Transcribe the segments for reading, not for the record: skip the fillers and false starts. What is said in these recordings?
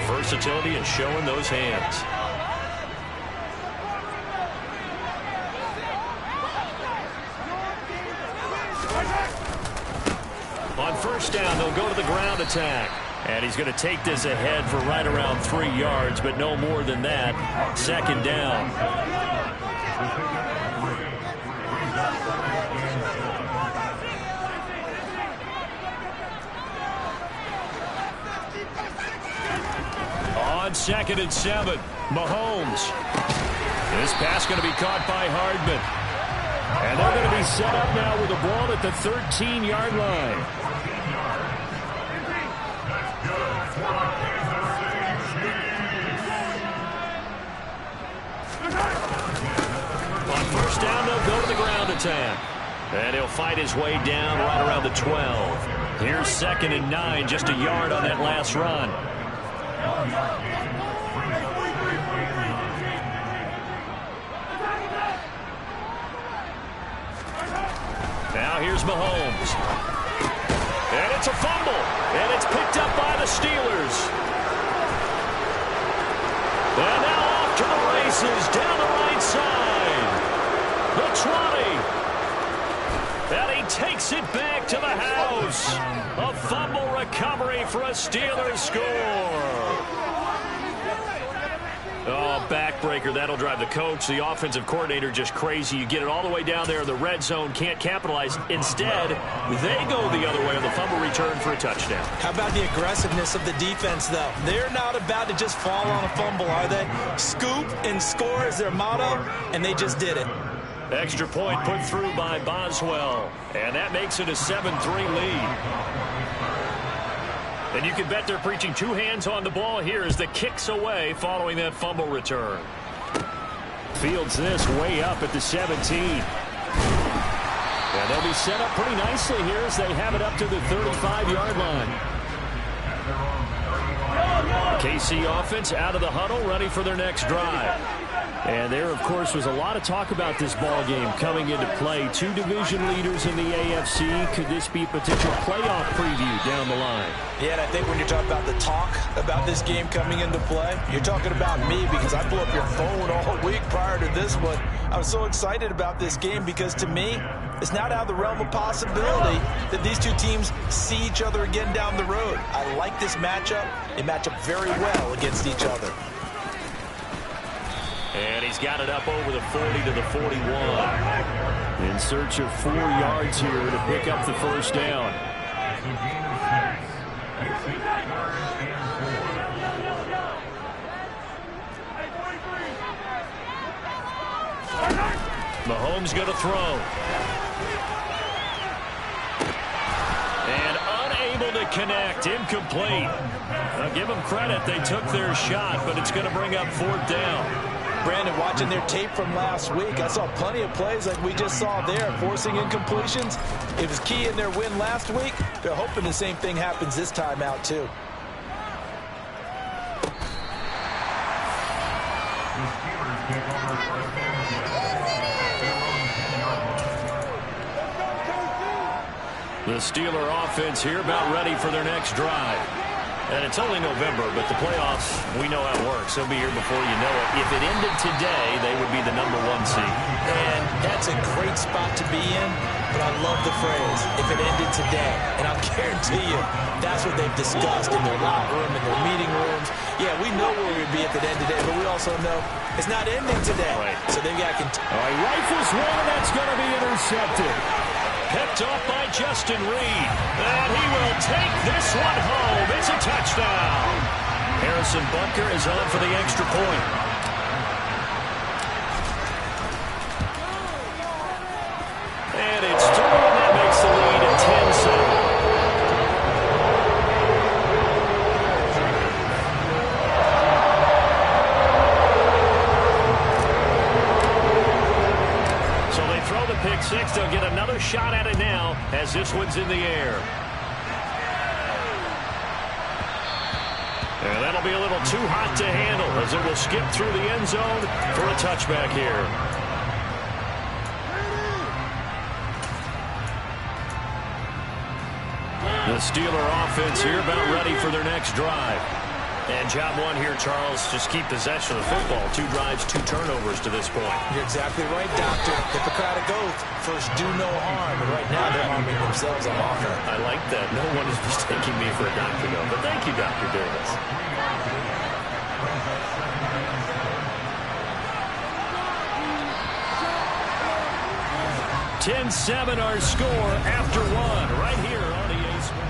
Versatility and showing those hands. On first down, they'll go to the ground attack. And he's going to take this ahead for right around 3 yards, but no more than that. Second down. On 2nd and 7, Mahomes. This pass going to be caught by Hardman. And they're going to be set up now with the ball at the 13-yard line. On first down, they'll go to the ground attack. And he'll fight his way down right around the 12. Here's 2nd and 9, just a yard on that last run. Now here's Mahomes. And it's a fumble. And it's picked up by the Steelers. And now off to the races down the right side. The 20. And he takes it back to the house. A fumble recovery for a Steelers score. Oh, backbreaker. That'll drive the coach, the offensive coordinator, just crazy. You get it all the way down there in the red zone, can't capitalize. Instead, they go the other way on the fumble return for a touchdown. How about the aggressiveness of the defense, though? They're not about to just fall on a fumble, are they? Scoop and score is their motto, and they just did it. Extra point put through by Boswell, and that makes it a 7-3 lead. And you can bet they're preaching 2 hands on the ball here as the kick's away following that fumble return. Fields this way up at the 17. And they'll be set up pretty nicely here as they have it up to the 35-yard line. KC offense out of the huddle, ready for their next drive. And there, of course, was a lot of talk about this ball game coming into play. 2 division leaders in the AFC. Could this be a potential playoff preview down the line? Yeah, and I think when you're talking about the talk about this game coming into play, you're talking about me because I blew up your phone all week prior to this one. I was so excited about this game because, to me, it's not out of the realm of possibility that these 2 teams see each other again down the road. I like this matchup. They match up very well against each other. And he's got it up over the 40 to the 41. In search of 4 yards here to pick up the first down. Mahomes going to throw. And unable to connect. Incomplete. Now give them credit. They took their shot, but it's going to bring up 4th down. Brandon, watching their tape from last week, I saw plenty of plays like we just saw there, forcing incompletions. It was key in their win last week. They're hoping the same thing happens this time out, too. The Steeler offense here about ready for their next drive. And it's only November, but the playoffs, we know how it works. They'll be here before you know it. If it ended today, they would be the #1 seed. And that's a great spot to be in, but I love the phrase, if it ended today. And I'll guarantee you, that's what they've discussed in their locker room, in their meeting rooms. Yeah, we know where we'd be if it ended today, but we also know it's not ending today. Right. So they've got to continue. All right, rifles one, and that's going to be intercepted. Picked off by Justin Reed. And he will take this one home. It's a touchdown. Harrison Butker is on for the extra point. And it's through, and that makes the lead at 10-7. Pick 6. They'll get another shot at it now as this one's in the air. And that'll be a little too hot to handle as it will skip through the end zone for a touchback here. The Steeler offense here about ready for their next drive. And job one here, Charles, just keep possession of the football. 2 drives, 2 turnovers to this point. You're exactly right, Doctor. Hippocratic oath. First, do no harm. And right now, they're harming themselves on offense. I like that. No one is mistaking me for a doctor, though. But thank you, Dr. Davis. 10-7 our score after 1 right here on EA Sports.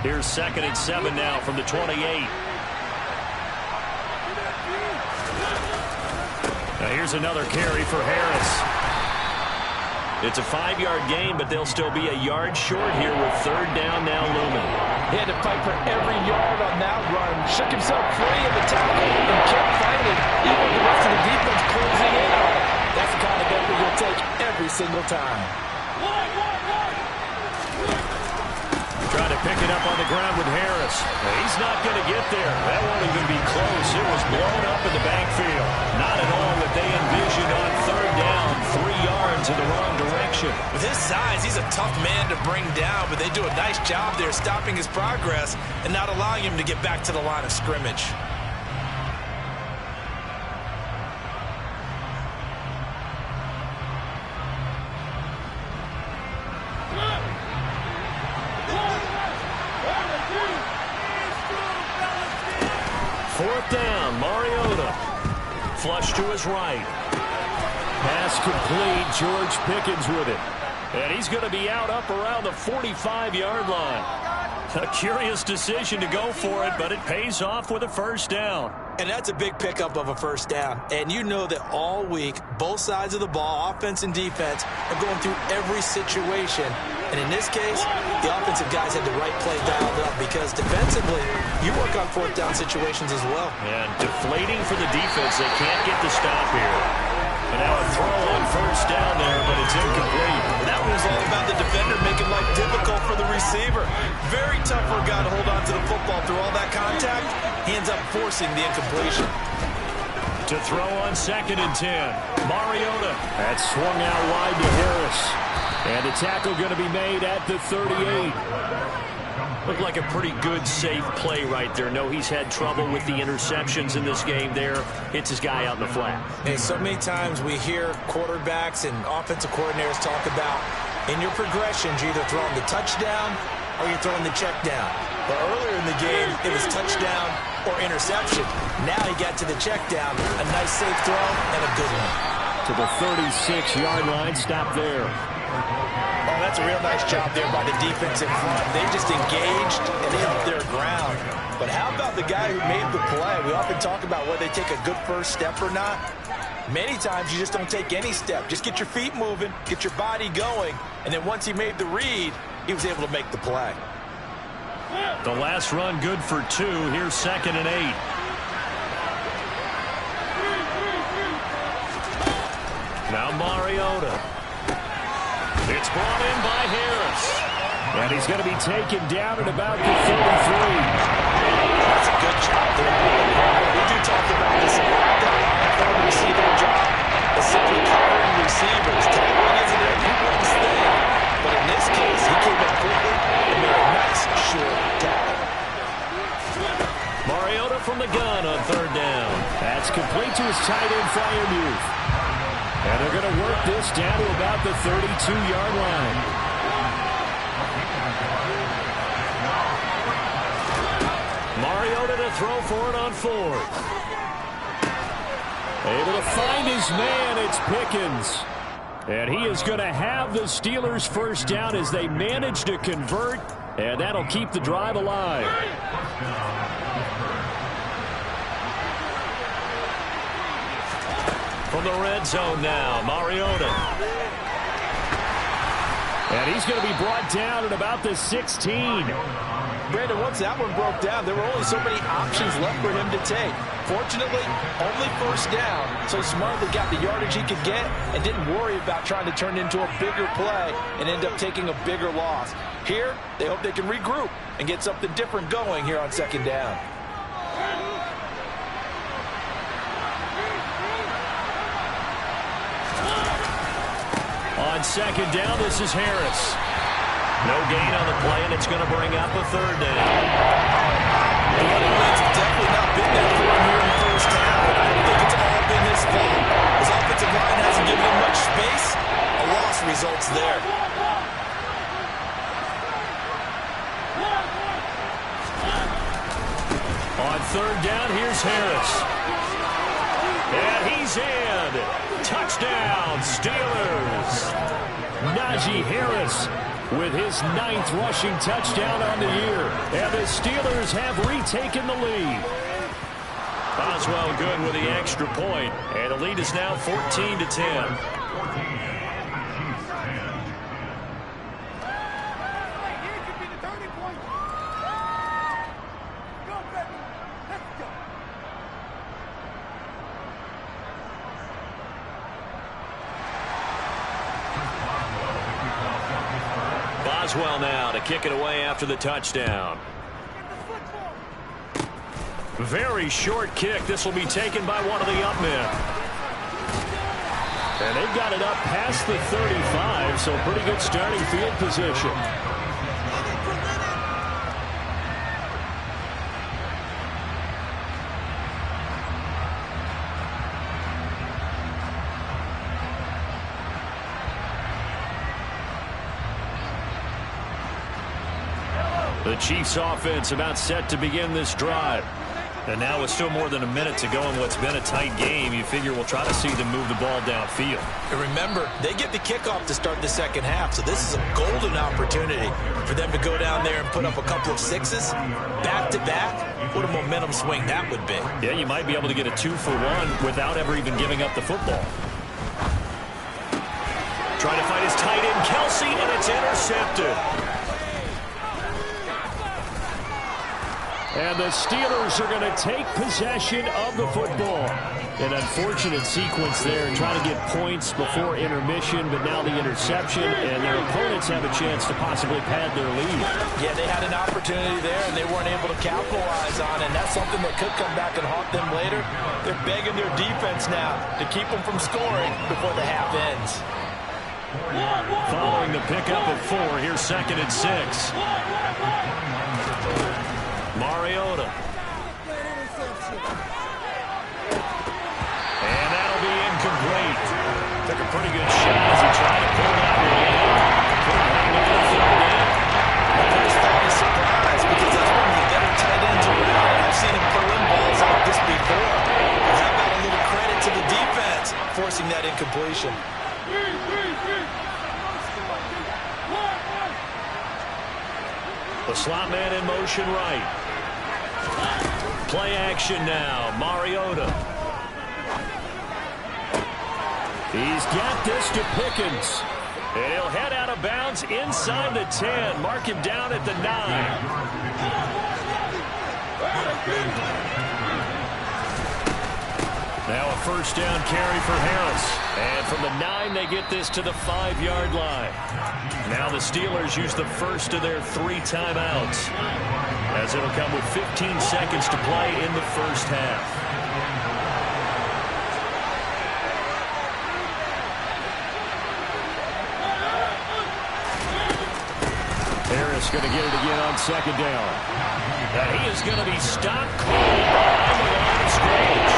Here's 2nd and 7 now from the 28. Now here's another carry for Harris. It's a 5-yard gain, but they'll still be a yard short here with 3rd down now looming. He had to fight for every yard on that run. Shook himself free of the tackle and kept fighting, even with the rest of the defense closing in on it. That's the kind of effort you'll take every single time. Trying to pick it up on the ground with Harris. He's not going to get there. That won't even be close. It was blown up in the backfield. Not at all what they envisioned on 3rd down. 3 yards in the wrong direction. With his size, he's a tough man to bring down, but they do a nice job there stopping his progress and not allowing him to get back to the line of scrimmage. Down, Mariota. Flush to his right. Pass complete. George Pickens with it. And he's going to be out up around the 45-yard line. A curious decision to go for it, but it pays off with a 1st down. And that's a big pickup of a 1st down. And you know that all week, both sides of the ball, offense and defense, are going through every situation. And in this case, the offensive guys had the right play dialed up because defensively, you work on 4th down situations as well. And deflating for the defense. They can't get the stop here. And now a throw on 1st down there, but it's incomplete. That was all about the defender making life difficult for the receiver. Very tough for a guy to hold on to the football through all that contact. He ends up forcing the incompletion. To throw on 2nd and 10. Mariota. That swung out wide to Harris. And a tackle going to be made at the 38. Looked like a pretty good, safe play right there. No, he's had trouble with the interceptions in this game there. Hits his guy out in the flat. And so many times we hear quarterbacks and offensive coordinators talk about in your progressions, you're either throwing the touchdown or you're throwing the check down. But earlier in the game, it was touchdown or interception. Now he got to the check down. A nice, safe throw and a good one. To the 36-yard line. Stop there. Oh, that's a real nice job there by the defense in front. They just engaged and held their ground. But how about the guy who made the play? We often talk about whether they take a good first step or not. Many times you just don't take any step. Just get your feet moving, get your body going, and then once he made the read, he was able to make the play. The last run good for 2. Here's 2nd and 8. Now Mariota. It's brought in by Harris. And he's going to be taken down at about the 33. That's a good job there. We do talk about this a lot. That line receiver job is simply covering receivers. Tackling isn't everyone's thing. But in this case, he came in quickly and made a nice short tackle. Mariota from the gun on 3rd down. That's complete to his tight end, Freiermuth. And they're going to work this down to about the 32-yard line. Mariota to throw for it on 4th. Able to find his man. It's Pickens. And he is going to have the Steelers' 1st down as they manage to convert. And that'll keep the drive alive. From the red zone now, Mariota. And he's going to be brought down at about the 16. Brandon, once that one broke down, there were only so many options left for him to take. Fortunately, only first down, so smartly got the yardage he could get and didn't worry about trying to turn it into a bigger play and end up taking a bigger loss. Here, they hope they can regroup and get something different going here on second down. On second down, this is Harris. No gain on the play, and it's going to bring up a third down. The running backs have definitely not been there for him here in the first half, and I don't think it's all been his fault. His offensive line hasn't given him much space. A loss results there. On third down, here's Harris. And he's in. Touchdown, Steelers. Najee Harris with his 9th rushing touchdown on the year. And the Steelers have retaken the lead. Boswell good with the extra point. And the lead is now 14-10. Boswell now to kick it away after the touchdown. Very short kick. This will be taken by one of the up men. And they've got it up past the 35, so pretty good starting field position. The Chiefs offense about set to begin this drive. And now with still more than a minute to go in what's been a tight game, you figure we'll try to see them move the ball downfield. And remember, they get the kickoff to start the second half, so this is a golden opportunity for them to go down there and put up a couple of sixes back-to-back. What a momentum swing that would be. Yeah, you might be able to get a 2-for-1 without ever even giving up the football. Trying to find his tight end, Kelsey, and it's intercepted. And the Steelers are going to take possession of the football. An unfortunate sequence there, trying to get points before intermission, but now the interception, and their opponents have a chance to possibly pad their lead. Yeah, they had an opportunity there, and they weren't able to capitalize on it, and that's something that could come back and haunt them later. They're begging their defense now to keep them from scoring before the half ends. Following the pickup of 4, here's 2nd and 6. Mariota. And that'll be incomplete. Took a pretty good shot as he tried to pull that one in. Couldn't hang on the third down. My first thought is surprise, because that's one of the better tight ends around. I've seen him pull in balls like this before. But how about a little credit to the defense forcing that incompletion? The slot man in motion right. Play action now. Mariota. He's got this to Pickens. And he'll head out of bounds inside the 10. Mark him down at the 9. Now a first down carry for Harris. And from the 9, they get this to the 5-yard line. Now the Steelers use the first of their 3 timeouts, as it'll come with 15 seconds to play in the first half. Harris going to get it again on 2nd down. And he is going to be stopped cold behind the line of scrimmage.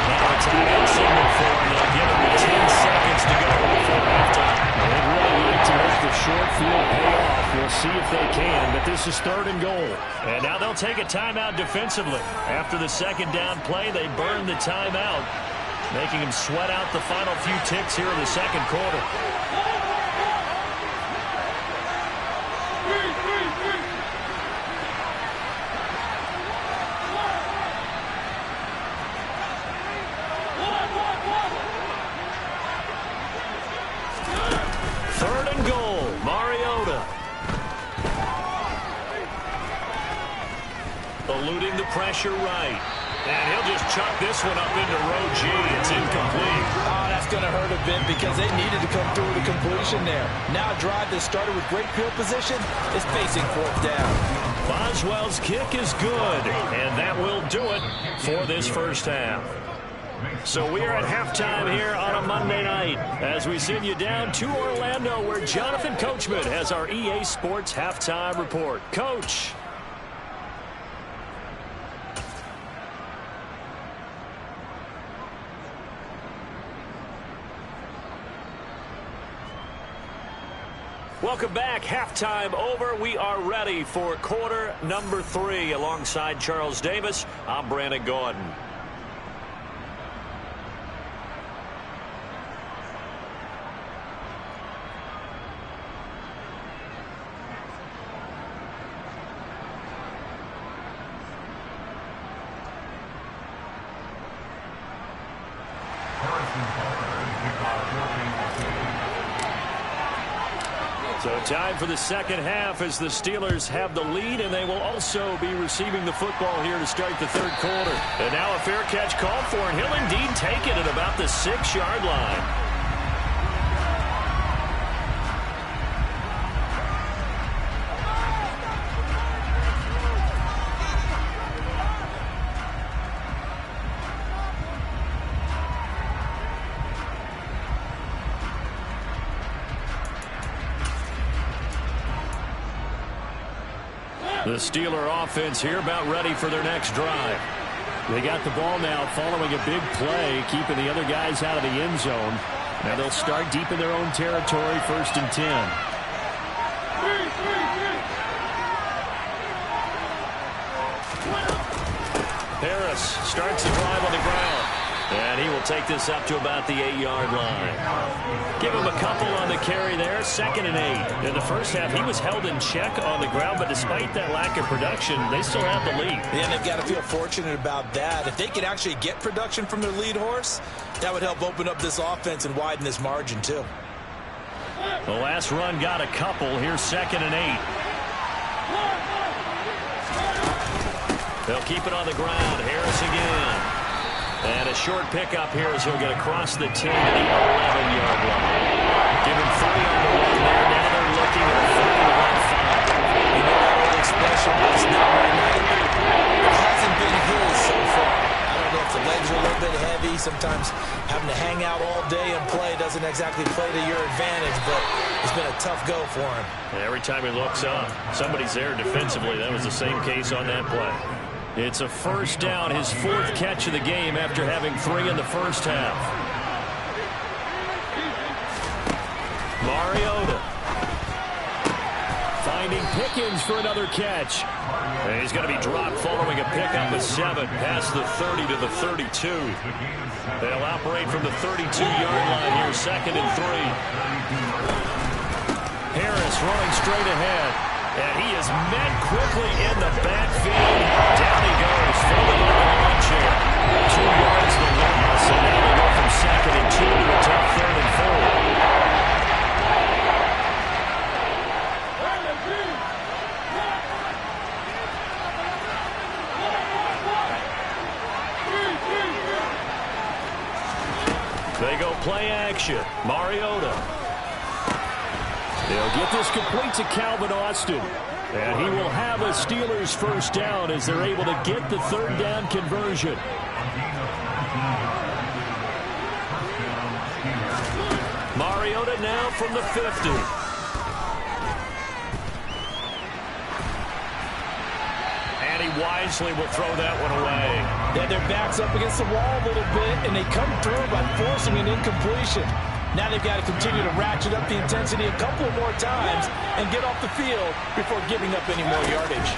Now a timeout signal for him. They'll give him 10 seconds to go before halftime. They really need to make the short field pay off. We'll see if they can, but this is 3rd and goal. And now they'll take a timeout defensively. After the 2nd down play, they burn the timeout, making them sweat out the final few ticks here in the 2nd quarter. eluding the pressure right. And he'll just chuck this one up into row G. It's incomplete. Oh, that's going to hurt a bit because they needed to come through with a completion there. Now a drive that started with great field position is facing fourth down. Boswell's kick is good, and that will do it for this first half. So we are at halftime here on a Monday night as we send you down to Orlando where Jonathan Coachman has our EA Sports halftime report. Coach. Welcome back. Halftime over. We are ready for quarter number 3. Alongside Charles Davis, I'm Brandon Gordon. So time for the second half as the Steelers have the lead, and they will also be receiving the football here to start the third quarter. And now a fair catch called for, and he'll indeed take it at about the 6-yard line. The Steeler offense here about ready for their next drive. They got the ball now following a big play, keeping the other guys out of the end zone. Now they'll start deep in their own territory, 1st and 10. Harris starts the drive on the ground. And he will take this up to about the 8-yard line. Give him a couple on the carry there. 2nd and 8. In the first half, he was held in check on the ground, but despite that lack of production, they still have the lead. Yeah, and they've got to feel fortunate about that. If they could actually get production from their lead horse, that would help open up this offense and widen this margin, too. The last run got a couple. Here's 2nd and 8. They'll keep it on the ground. Harris again. And a short pickup here as he'll get across the 10 to the 11-yard line. Give him 3 on the run there. Now they're looking at 5. You know that old expression, it's not my night. It hasn't been his so far. I don't know if the legs are a little bit heavy. Sometimes having to hang out all day and play doesn't exactly play to your advantage, but it's been a tough go for him. And every time he looks up, somebody's there defensively. That was the same case on that play. It's a first down, his 4th catch of the game after having 3 in the first half. Mariota finding Pickens for another catch. And he's going to be dropped following a pickup of 7 past the 30 to the 32. They'll operate from the 32-yard line here, 2nd and 3. Harris running straight ahead. And he is met quickly in the backfield. Down he goes, falling on the lawn chair. 2 yards the loss, and now they go from 2nd and 2 to a tough 3rd and 4. They go play action. Mariota. They'll get this complete to Calvin Austin. And he will have a Steelers first down as they're able to get the 3rd down conversion. Mariota now from the 50. And he wisely will throw that one away. Yeah, their back's up against the wall a little bit, and they come through by forcing an incompletion. Now they've got to continue to ratchet up the intensity a couple more times and get off the field before giving up any more yardage.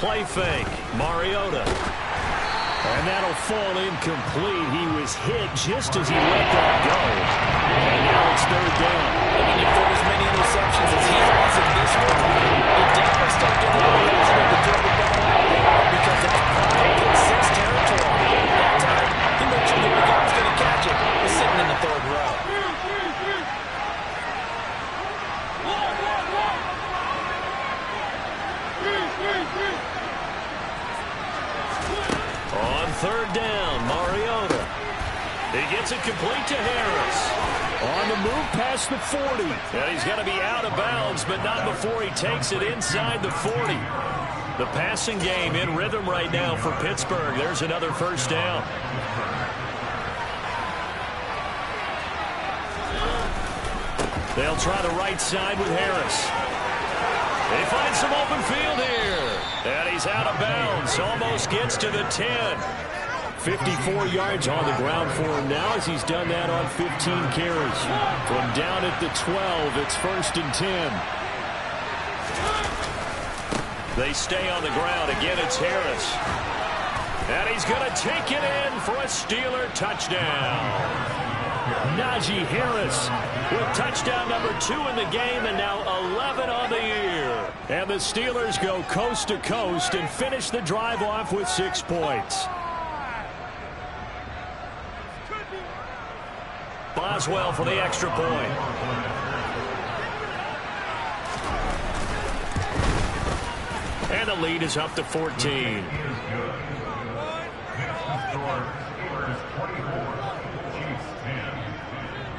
Play fake. Mariota. And that'll fall incomplete. He was hit just as he let that go. And now it's 3rd down. I mean, if there was many interceptions as he has in this one, he definitely start getting a little hesitant to throw the ball out because that's pick 6 territory. That time, he made sure that the guy was going to catch it. He's sitting in the 3rd row. third down, Mariota. He gets it complete to Harris. On the move past the 40. And he's going to be out of bounds, but not before he takes it inside the 40. The passing game in rhythm right now for Pittsburgh. There's another first down. They'll try the right side with Harris. They find some open field here. And he's out of bounds. Almost gets to the 10. 54 yards on the ground for him now as he's done that on 15 carries. From down at the 12, it's 1st and 10. They stay on the ground. Again, it's Harris. And he's going to take it in for a Steeler touchdown. Najee Harris with touchdown number 2 in the game and now 11 on the year. And the Steelers go coast to coast and finish the drive off with 6 points. Boswell for the extra point. And the lead is up to 14.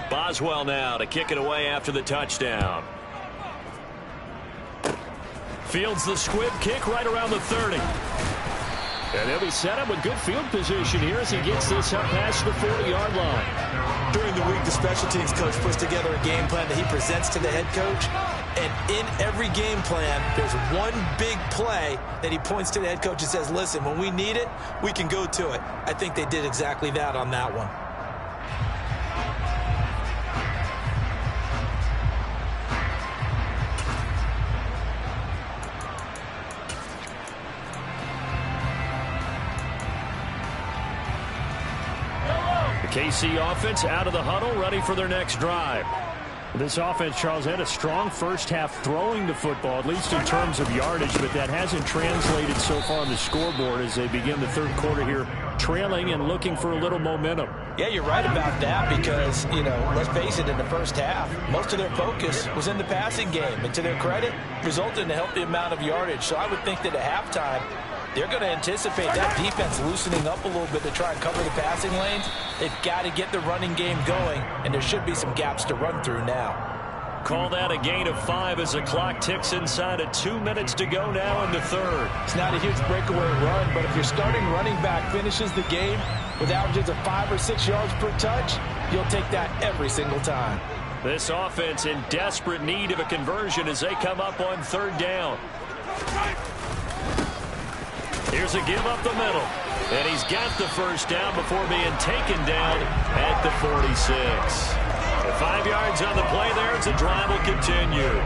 Boswell now to kick it away after the touchdown. Fields the squib kick right around the 30. And he'll be set up with good field position here as he gets this up past the 40-yard line. During the week, the special teams coach puts together a game plan that he presents to the head coach. And in every game plan, there's one big play that he points to the head coach and says, listen, when we need it, we can go to it. I think they did exactly that on that one. KC offense out of the huddle, ready for their next drive. This offense, Charles, had a strong first half throwing the football, at least in terms of yardage, but that hasn't translated so far on the scoreboard as they begin the third quarter here, trailing and looking for a little momentum. Yeah, you're right about that because, you know, let's face it, in the first half, most of their focus was in the passing game. And to their credit, resulted in a healthy amount of yardage. So I would think that at halftime, they're going to anticipate that defense loosening up a little bit to try and cover the passing lanes. They've got to get the running game going, and there should be some gaps to run through now. Call that a gain of 5 as the clock ticks inside of 2 minutes to go now in the third. It's not a huge breakaway run, but if your starting running back finishes the game with averages of 5 or 6 yards per touch, you'll take that every single time. This offense in desperate need of a conversion as they come up on third down. Here's a give up the middle. And he's got the first down before being taken down at the 46. 5 yards on the play there as the drive will continue.